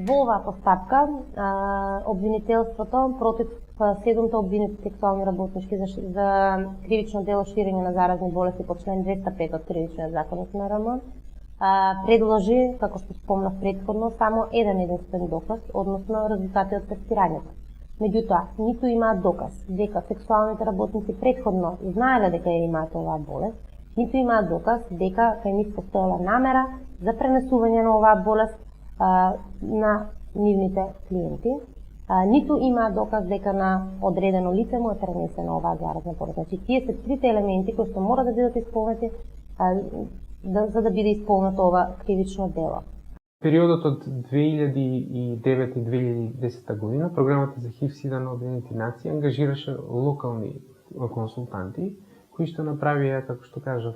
Во оваа постапка, обвинителството против 7 обвинети сексуални работнички за кривично дело ширење на заразни болести по член 205 од Кривичниот законник на РМ, предложи, како што спомнав претходно, само еден единствен доказ, односно резултати од тестирањето. Меѓутоа, ниту имаат доказ дека сексуалните работници претходно знаеле дека ја имаат оваа болест, ниту имаат доказ дека кај нив постоела намера за пренесување на оваа болест на нивните клиенти, ниту имаат доказ дека на одредено лице му е пренесена оваа заразна болест. Значи, тие се трите елементи кои што мора да бидат исполнети за да биде исполнето ова кривично дело. Периодот од 2009 и 2010 година програмата за ХИВ-СИДА на Обединените нации ангажираше локални консултанти кои што направија, како што кажав,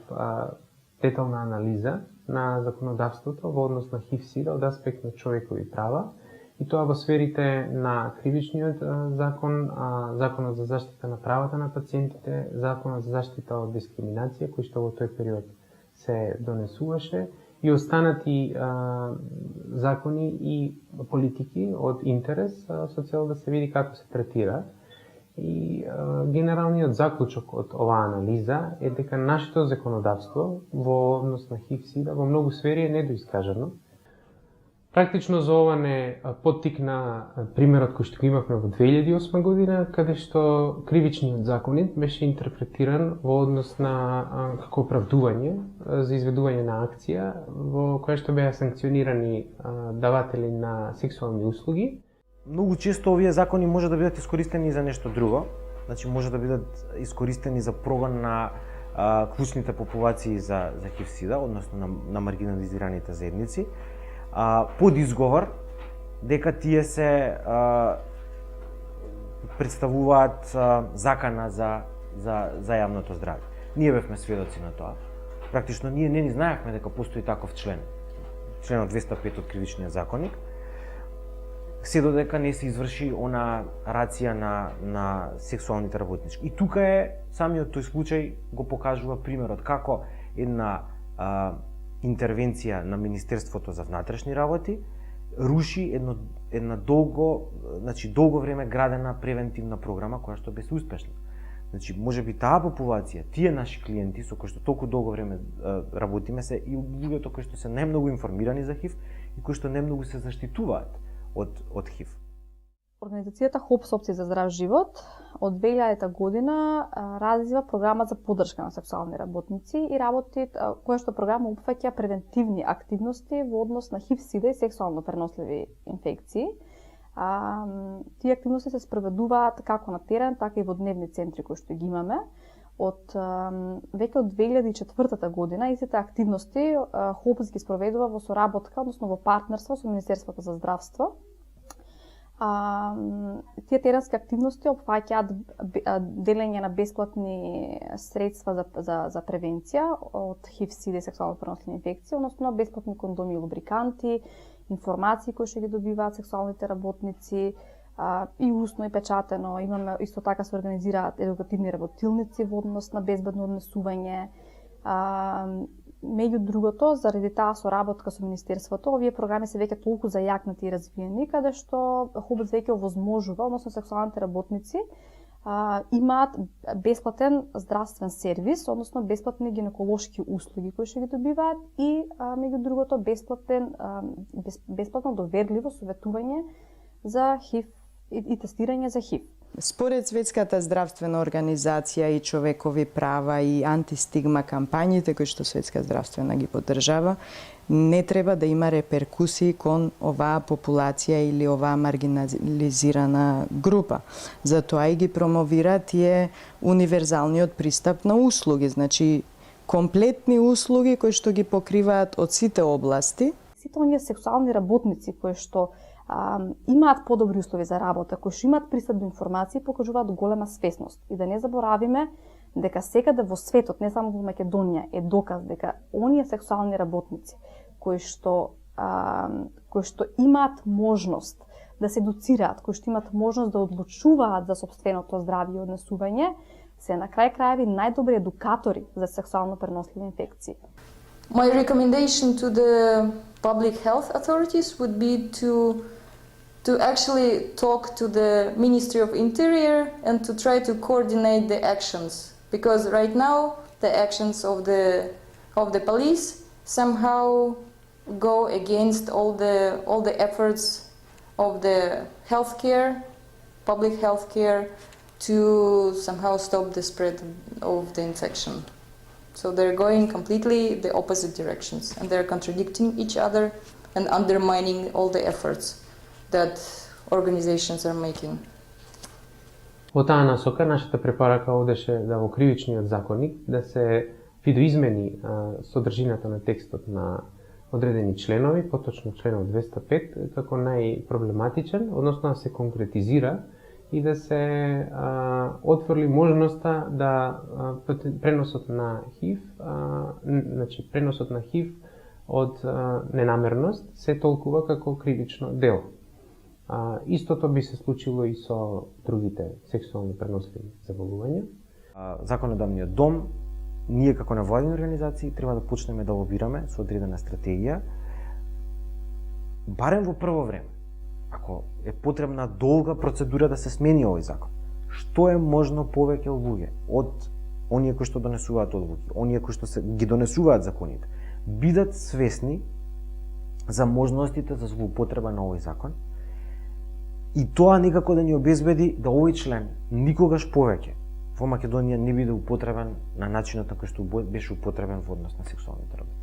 детална анализа на законодавството во однос на ХИВ-СИДА од аспект на човекови права, и тоа во сферите на кривичниот закон, законот за заштита на правата на пациентите, законот за заштита од дискриминација, кој што во тој период се донесуваше, и останати закони и политики од интерес со цел да се види како се третира. И генералниот заклучок од оваа анализа е дека нашето законодавство во однос на ХИВ-СИДА во многу сфери е недоискажано. Практично за ова не поттикна примерот кој што го имавме во 2008 година, каде што кривичниот законник беше интерпретиран во однос на како оправдување за изведување на акција во која што беа санкционирани даватели на сексуални услуги. Многу често овие закони може да бидат искористени за нешто друго, значи може да бидат искористени за прогон на клучните популации за ХИВ-СИДА, односно на маргинализираните заедници, под изговор дека тие се представуваат закана за јавното здравје. Ние бевме сведоци на тоа. Практично ние не ни знаевме дека постои таков член, членот 205 од Кривичниот законник, се додека не се изврши она рација на сексуалните работнички. И тука е самиот тој случај го покажува примерот како една интервенција на Министерството за внатрешни работи руши една долго време градена превентивна програма која што беше успешна. Значи, можеби таа популација, тие наши клиенти со кои што толку долго време работиме се и луѓето кои што се најмногу информирани за ХИВ и кои што најмногу се заштитуваат од ХИВ. Организацијата ХОПС Опции за здрав живот од 2000 година развива програма за поддршка на сексуални работници и работи која што програма опфаќа превентивни активности во однос на ХИВ-СИДА и сексуално преносливи инфекции. Тие активности се спроведуваат како на терен, така и во дневни центри кои што ги имаме. Веќе од 2004 година истите активности ХОПС ги спроведува во соработка, односно во партнерство со Министерството за здравство. Тие теренски активности опфаќаат делење на бесплатни средства за превенција од ХИВ-СИДА и сексуално преносливи инфекции, односно бесплатни кондоми и лубриканти, информации кои што ги добиваат сексуалните работници, и усно и печатено. Имаме исто така се организираат едукативни работилници во однос на безбедно однесување. Меѓу другото, заради таа соработка со Министерството, овие програми се веќе толку зајакнати и развиени, каде што ХОПС веќе овозможува, односно сексуалните работници, имаат бесплатен здравствен сервис, односно бесплатни гинеколошки услуги кои што ги добиваат и меѓу другото бесплатно доверливо советување за ХИВ и тестирање за ХИВ. Според Светската здравствена организација и човекови права и антистигма кампањите кои што Светска здравствена ги поддржава, не треба да има реперкусии кон оваа популација или оваа маргинализирана група. Затоа и ги промовира тие универзалниот пристап на услуги, значи комплетни услуги кои што ги покриваат од сите области. Сите оние сексуални работници кои што имаат подобри услови за работа, кои што имаат пристап до информации, покажуваат голема свесност. И да не заборавиме дека секаде во светот, не само во Македонија, е доказ дека оние сексуални работници кои што имаат можност да се едуцираат, кои што имаат можност да одлучуваат за сопственото здравје и однесување, се на крај крајеви најдобри едукатори за сексуално преносливи инфекции. My recommendation to the public health authorities would be to to actually talk to the Ministry of Interior and to try to coordinate the actions, because right now the actions of the police somehow go against all the efforts of the public healthcare, to somehow stop the spread of the infection. So they're going completely the opposite directions, and they're contradicting each other and undermining all the efforts that organizations are making. Во таа насока, нашата препорака одеше да во кривичниот законник да се видоизмени содржината на текстот на одредени членови, поточно членот 205, како најпроблематичен, односно да се конкретизира и да се отворили можноста да преносот на ХИВ, значи преносот на ХИВ од ненамерност се толкува како кривично дело. Истото би се случило и со другите сексуално преносливи заболувања. Законодавниот дом, ние како невладини организации треба да почнеме да лобираме со одредена стратегија, барем во прво време. Ако е потребна долга процедура да се смени овој закон, што е можно повеќе луѓе од оние кои што донесуваат одлуки, оние кои што ги донесуваат законите, бидат свесни за можностите за злоупотреба на овој закон, и тоа некако да ни обезбеди да овој член никогаш повеќе во Македонија не биде употребен на начинот на кој што беше употребен во однос на сексуалните работи.